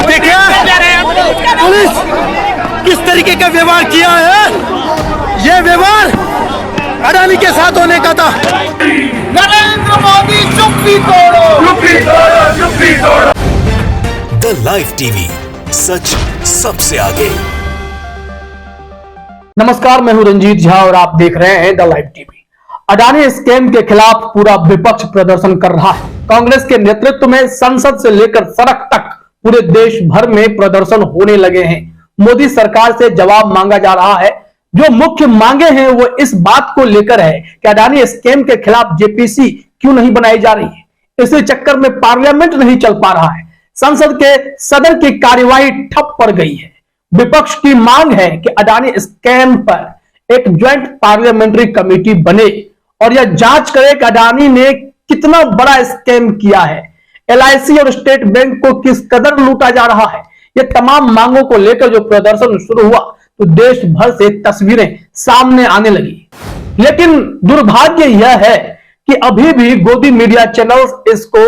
देखिए पुलिस किस तरीके का व्यवहार किया है। ये व्यवहार अडानी के साथ होने का था। नरेंद्र मोदी चुप्पी तोड़ो, चुप्पी तोड़ो, चुप्पी तोड़ो। द लाइव टीवी, सच सबसे आगे। नमस्कार, मैं हूं रंजीत झा और आप देख रहे हैं the live TV. Adani scam के खिलाफ पूरा विपक्ष प्रदर्शन कर रहा है। कांग्रेस के नेतृत्व में संसद से लेकर सड़क तक पूरे देश भर में प्रदर्शन होने लगे हैं। मोदी सरकार से जवाब मांगा जा रहा है। जो मुख्य मांगे हैं वो इस बात को लेकर है कि अडानी स्कैम के खिलाफ जेपीसी क्यों नहीं बनाई जा रही है। इसी चक्कर में पार्लियामेंट नहीं चल पा रहा है। संसद के सदन की कार्यवाही ठप पड़ गई है। विपक्ष की मांग है कि अडानी स्कैम पर एक ज्वाइंट पार्लियामेंट्री कमेटी बने और यह जांच करे कि अडानी ने कितना बड़ा स्कैम किया है, एलआईसी और स्टेट बैंक को किस कदर लूटा जा रहा है। ये तमाम मांगों को लेकर जो प्रदर्शन शुरू हुआ तो देश भर से तस्वीरें सामने आने लगी। लेकिन दुर्भाग्य यह है कि अभी भी गोदी मीडिया चैनल्स इसको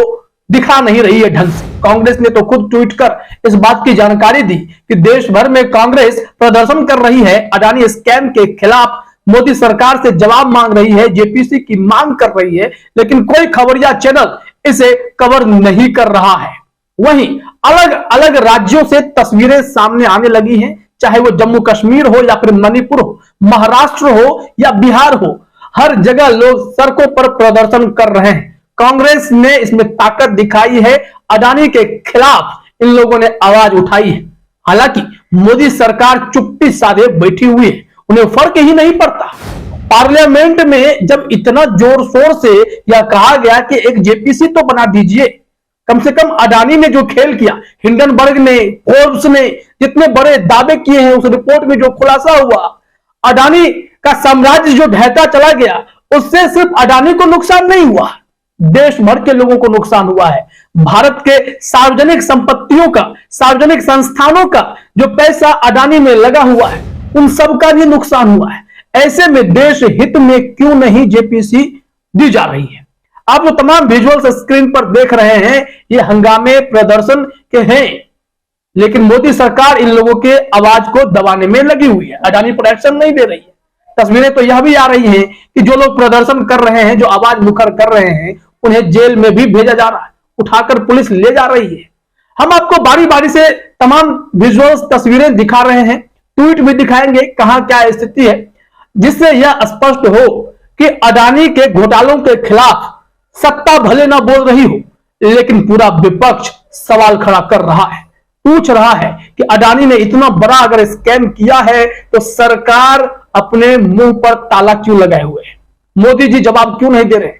दिखा नहीं रही है ढंग से। कांग्रेस ने तो खुद ट्वीट कर इस बात की जानकारी दी कि देश भर में कांग्रेस प्रदर्शन कर रही है, अडानी स्कैम के खिलाफ मोदी सरकार से जवाब मांग रही है, जेपीसी की मांग कर रही है, लेकिन कोई खबरिया चैनल इसे कवर नहीं कर रहा है। वहीं अलग अलग राज्यों से तस्वीरें सामने आने लगी हैं, चाहे वो जम्मू कश्मीर हो या फिर मणिपुर हो, महाराष्ट्र हो या बिहार हो, हर जगह लोग सड़कों पर प्रदर्शन कर रहे हैं। कांग्रेस ने इसमें ताकत दिखाई है, अडानी के खिलाफ इन लोगों ने आवाज उठाई है। हालांकि मोदी सरकार चुप्पी साधे बैठी हुई है, उन्हें फर्क ही नहीं पड़ता। पार्लियामेंट में जब इतना जोर शोर से यह कहा गया कि एक जेपीसी तो बना दीजिए, कम से कम अडानी ने जो खेल किया, हिंडनबर्ग ने, फोर्ब्स ने जितने बड़े दावे किए हैं, उस रिपोर्ट में जो खुलासा हुआ, अडानी का साम्राज्य जो ढहता चला गया, उससे सिर्फ अडानी को नुकसान नहीं हुआ, देश भर के लोगों को नुकसान हुआ है। भारत के सार्वजनिक संपत्तियों का, सार्वजनिक संस्थानों का जो पैसा अडानी में लगा हुआ है, उन सबका भी नुकसान हुआ है। ऐसे में देश हित में क्यों नहीं जेपीसी दी जा रही है। आप जो तमाम विजुअल्स स्क्रीन पर देख रहे हैं, ये हंगामे प्रदर्शन के हैं, लेकिन मोदी सरकार इन लोगों के आवाज को दबाने में लगी हुई है, अडानी पर एक्शन नहीं दे रही है। तस्वीरें तो यह भी आ रही हैं कि जो लोग प्रदर्शन कर रहे हैं, जो आवाज मुखर कर रहे हैं, उन्हें जेल में भी भेजा जा रहा है, उठाकर पुलिस ले जा रही है। हम आपको बारी बारी से तमाम विजुअल्स तस्वीरें दिखा रहे हैं, ट्वीट भी दिखाएंगे कहां क्या स्थिति है, जिससे यह स्पष्ट हो कि अडानी के घोटालों के खिलाफ सत्ता भले ना बोल रही हो, लेकिन पूरा विपक्ष सवाल खड़ा कर रहा है, पूछ रहा है कि अडानी ने इतना बड़ा अगर स्कैम किया है तो सरकार अपने मुंह पर ताला क्यों लगाए हुए है, मोदी जी जवाब क्यों नहीं दे रहे।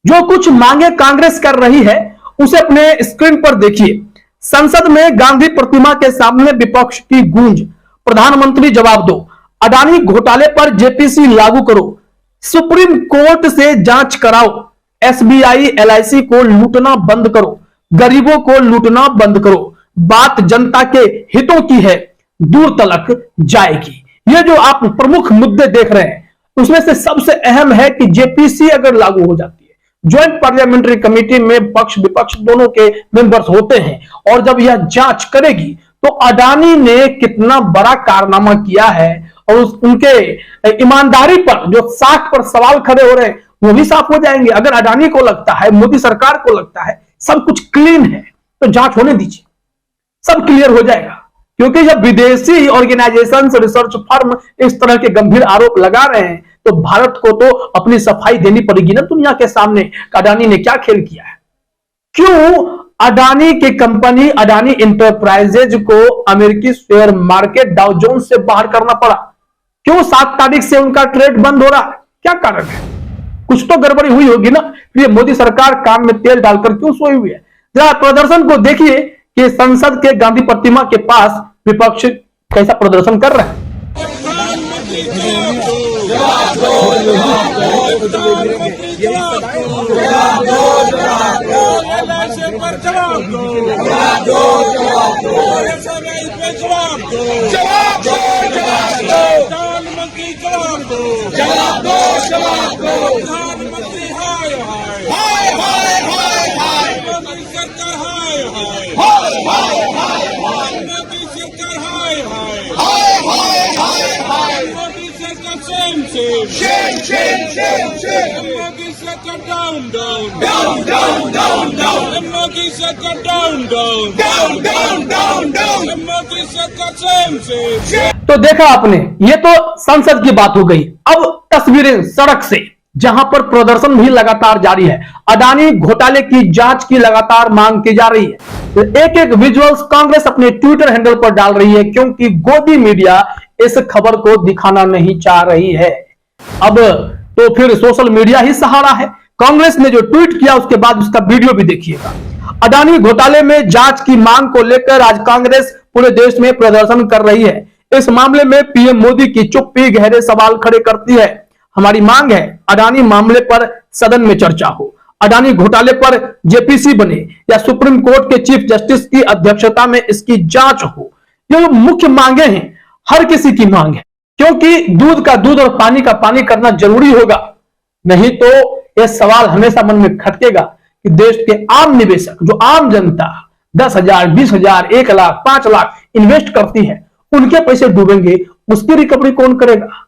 जो कुछ मांगे कांग्रेस कर रही है उसे अपने स्क्रीन पर देखिए। संसद में गांधी प्रतिमा के सामने विपक्ष की गूंज, प्रधानमंत्री जवाब दो, अडानी घोटाले पर जेपीसी लागू करो, सुप्रीम कोर्ट से जांच कराओ, एसबीआई एलआईसी को लूटना बंद करो, गरीबों को लूटना बंद करो, बात जनता के हितों की है, दूर तलक जाएगी। ये जो आप प्रमुख मुद्दे देख रहे हैं, उसमें से सबसे अहम है कि जेपीसी अगर लागू हो जाती है, ज्वाइंट पार्लियामेंट्री कमेटी में पक्ष विपक्ष दोनों के मेंबर्स होते हैं, और जब यह जांच करेगी तो अडानी ने कितना बड़ा कारनामा किया है और उनके ईमानदारी पर जो साख पर सवाल खड़े हो रहे हैं वो भी साफ हो जाएंगे। अगर अडानी को लगता है, मोदी सरकार को लगता है सब कुछ क्लीन है, तो जांच होने दीजिए, सब क्लियर हो जाएगा। क्योंकि जब विदेशी ऑर्गेनाइजेशन रिसर्च फर्म इस तरह के गंभीर आरोप लगा रहे हैं तो भारत को तो अपनी सफाई देनी पड़ेगी ना दुनिया के सामने, अडानी ने क्या खेल किया है। क्यों अडानी की कंपनी अडानी इंटरप्राइजेज को अमेरिकी शेयर मार्केट डाउ जोन्स से बाहर करना पड़ा? क्यों 7 तारीख से उनका ट्रेड बंद हो रहा है? क्या कारण है? कुछ तो गड़बड़ी हुई होगी ना, ये मोदी सरकार कान में तेल डालकर क्यों सोई हुई है। जरा प्रदर्शन को देखिए कि संसद के गांधी प्रतिमा के पास विपक्ष कैसा प्रदर्शन कर रहा है। पर जवाब दो, जवाब दो, जवाब दो, पे जवाब दो, जवाब दो, जवाब दो, प्रधानमंत्री जवाब दो, जवाब दो, जवाब दो, प्रधानमंत्री हाय हाय हाय हाय हाय, मोदी सरकार हाय हाय हाय हाय हाय, मोदी सरकार हाय हाय हाय हाय, मोदी सरकार सेम मोदी सरकार down down down down down down, Modi सरकार down down down down down down, Modi सरकार सेम तो देखा आपने, ये तो संसद की बात हो गई। अब तस्वीरें सड़क से, जहां पर प्रदर्शन भी लगातार जारी है। अडानी घोटाले की जांच की लगातार मांग की जा रही है। तो एक एक विजुअल्स कांग्रेस अपने ट्विटर हैंडल पर डाल रही है, क्योंकि गोदी मीडिया इस खबर को दिखाना नहीं चाह रही है। अब तो फिर सोशल मीडिया ही सहारा है। कांग्रेस ने जो ट्वीट किया उसके बाद उसका वीडियो भी देखिएगा। अडानी घोटाले में जांच की मांग को लेकर आज कांग्रेस पूरे देश में प्रदर्शन कर रही है। इस मामले में पीएम मोदी की चुप्पी गहरे सवाल खड़े करती है। हमारी मांग है अडानी मामले पर सदन में चर्चा हो, अडानी घोटाले पर जेपीसी बने या सुप्रीम कोर्ट के चीफ जस्टिस की अध्यक्षता में इसकी जांच हो। ये मुख्य मांगे हैं, हर किसी की मांग है, क्योंकि दूध का दूध और पानी का पानी करना जरूरी होगा। नहीं तो यह सवाल हमेशा मन में खटकेगा कि देश के आम निवेशक, जो आम जनता 10,000, 20,000, 1 लाख, 5 लाख इन्वेस्ट करती है, उनके पैसे डूबेंगे, उसकी रिकवरी कौन करेगा?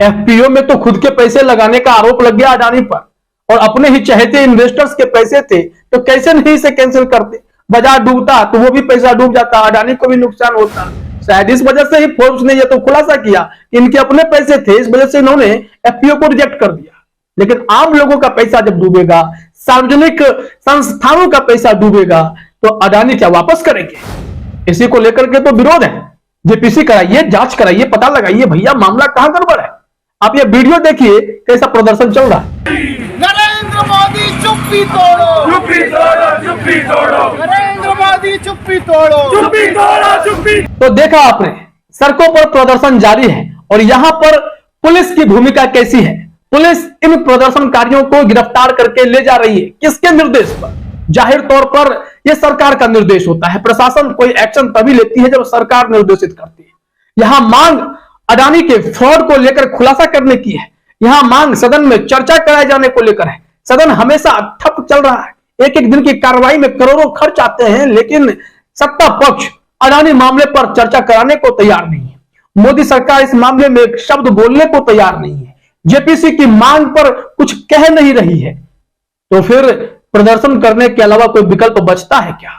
एफपीओ में तो खुद के पैसे लगाने का आरोप लग गया अडानी पर, और अपने ही चहेते इन्वेस्टर्स के पैसे थे, तो कैसे नहीं इसे कैंसिल करते? बाजार डूबता तो वो भी पैसा डूब जाता, अडानी को भी नुकसान होता। शायद इस वजह से ही फोर्ब्स ने यह तो खुलासा किया कि इनके अपने पैसे थे, इस वजह से इन्होंने एफपीओ को रिजेक्ट कर दिया। लेकिन आम लोगों का पैसा जब डूबेगा, सार्वजनिक संस्थानों का पैसा डूबेगा, तो अडानी क्या वापस करेंगे? इसी को लेकर के तो विरोध है। जेपीसी कराइए, जांच कराइए, पता लगाइए भैया मामला कहां गड़बड़ है। आप ये वीडियो देखिए कैसा प्रदर्शन चल रहा है। नरेंद्र मोदी चुप्पी तोड़ो, चुप्पी तोड़ो, चुप्पी तोड़ो, नरेंद्र मोदी चुप्पी तोड़ो, चुप्पी तोड़ो, चुप्पी। तो देखा आपने, सड़कों पर प्रदर्शन जारी है और यहां पर पुलिस की भूमिका कैसी है। पुलिस इन प्रदर्शनकारियों को गिरफ्तार करके ले जा रही है, किसके निर्देश पर? जाहिर तौर पर यह सरकार का निर्देश होता है। प्रशासन कोई एक्शन तभी लेती है जब सरकार निर्देशित करती है। यहां मांग अडानी के फ्रॉड को लेकर खुलासा करने की है। यहां मांग सदन में चर्चा कराए जाने को लेकर है। सदन हमेशा ठप चल रहा है, एक एक दिन की कार्रवाई में करोड़ों खर्च आते हैं, लेकिन सत्ता पक्ष अडानी मामले पर चर्चा कराने को तैयार नहीं है। मोदी सरकार इस मामले में एक शब्द बोलने को तैयार नहीं है। जेपीसी की मांग पर कुछ कह नहीं रही है, तो फिर प्रदर्शन करने के अलावा कोई विकल्प बचता है क्या?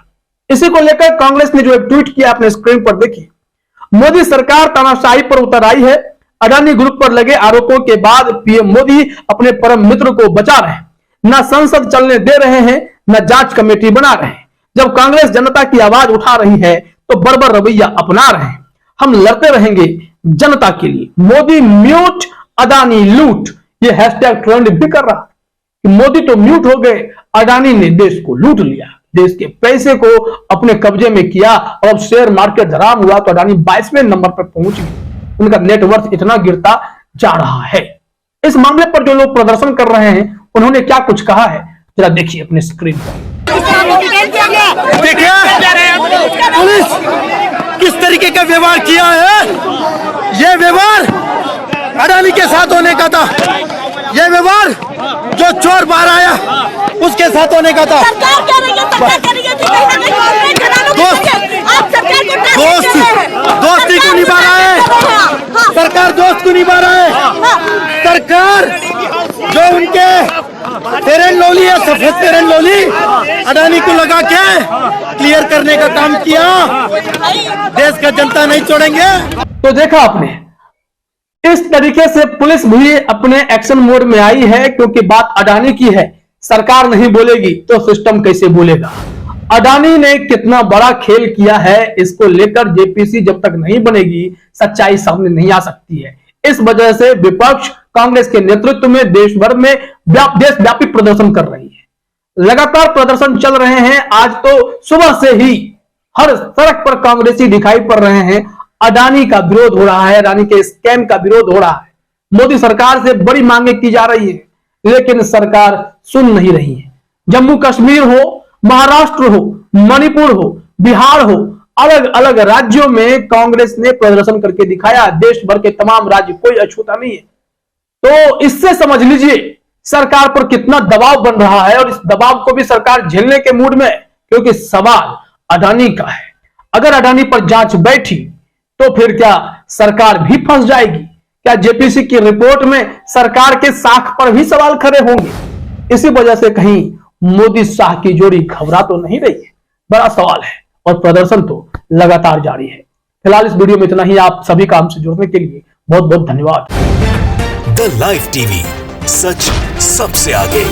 इसी को लेकर कांग्रेस ने जो एक ट्वीट किया अपने स्क्रीन पर देखिए। मोदी सरकार तानाशाही पर उतर आई है। अडानी ग्रुप पर लगे आरोपों के बाद पीएम मोदी अपने परम मित्र को बचा रहे हैं, न संसद चलने दे रहे हैं, न जांच कमेटी बना रहे हैं। जब कांग्रेस जनता की आवाज उठा रही है तो बर्बर रवैया अपना रहे हैं। हम लड़ते रहेंगे जनता के लिए। मोदी म्यूट, अडानी लूट, ये हैशटैग ट्रेंड भी कर रहा है कि मोदी तो म्यूट हो गए, अडानी ने देश को लूट लिया, देश के पैसे को अपने कब्जे में किया और अब शेयर मार्केट धराम हुआ तो अडानी 22वें नंबर पर पहुंच गए। उनका नेटवर्थ इतना गिरता जा रहा है। इस मामले पर जो लोग प्रदर्शन कर रहे हैं उन्होंने क्या कुछ कहा है, जरा देखिए अपने स्क्रीन पर। देखिए पुलिस किस तरीके का व्यवहार किया है। यह व्यवहार अडानी के साथ होने का था। यह व्यवहार जो चोर बाहर आया उसके साथ होने का था। दोस्ती को निभा रहा है सरकार, दोस्त को निभा रहा है सरकार। जो उनके फेयर एंड लवली है, सफेद फेयर एंड लवली अडानी को लगा के क्लियर करने का काम किया। देश का जनता नहीं छोड़ेंगे। तो देखा आपने, इस तरीके से पुलिस भी अपने एक्शन मोड में आई है, क्योंकि बात अडानी की है। सरकार नहीं बोलेगी तो सिस्टम कैसे बोलेगा। अडानी ने कितना बड़ा खेल किया है, इसको लेकर जेपीसी जब तक नहीं बनेगी सच्चाई सामने नहीं आ सकती है। इस वजह से विपक्ष कांग्रेस के नेतृत्व में देश भर में देशव्यापी प्रदर्शन कर रही है। लगातार प्रदर्शन चल रहे हैं। आज तो सुबह से ही हर सड़क पर कांग्रेसी दिखाई पड़ रहे हैं। अडानी का विरोध हो रहा है, अडानी के स्कैम का विरोध हो रहा है। मोदी सरकार से बड़ी मांगे की जा रही है, लेकिन सरकार सुन नहीं रही है। जम्मू कश्मीर हो, महाराष्ट्र हो, मणिपुर हो, बिहार हो, अलग अलग राज्यों में कांग्रेस ने प्रदर्शन करके दिखाया। देश भर के तमाम राज्य, कोई अछूता नहीं है। तो इससे समझ लीजिए सरकार पर कितना दबाव बन रहा है, और इस दबाव को भी सरकार झेलने के मूड में है, क्योंकि सवाल अडानी का है। अगर अडानी पर जांच बैठी तो फिर क्या सरकार भी फंस जाएगी? क्या जेपीसी की रिपोर्ट में सरकार के साख पर भी सवाल खड़े होंगे? इसी वजह से कहीं मोदी शाह की जोड़ी घबरा तो नहीं रही है, बड़ा सवाल है, और प्रदर्शन तो लगातार जारी है। फिलहाल इस वीडियो में इतना ही। आप सभी का हमसे जुड़ने के लिए बहुत बहुत धन्यवाद। द लाइव टीवी, सच सबसे आगे।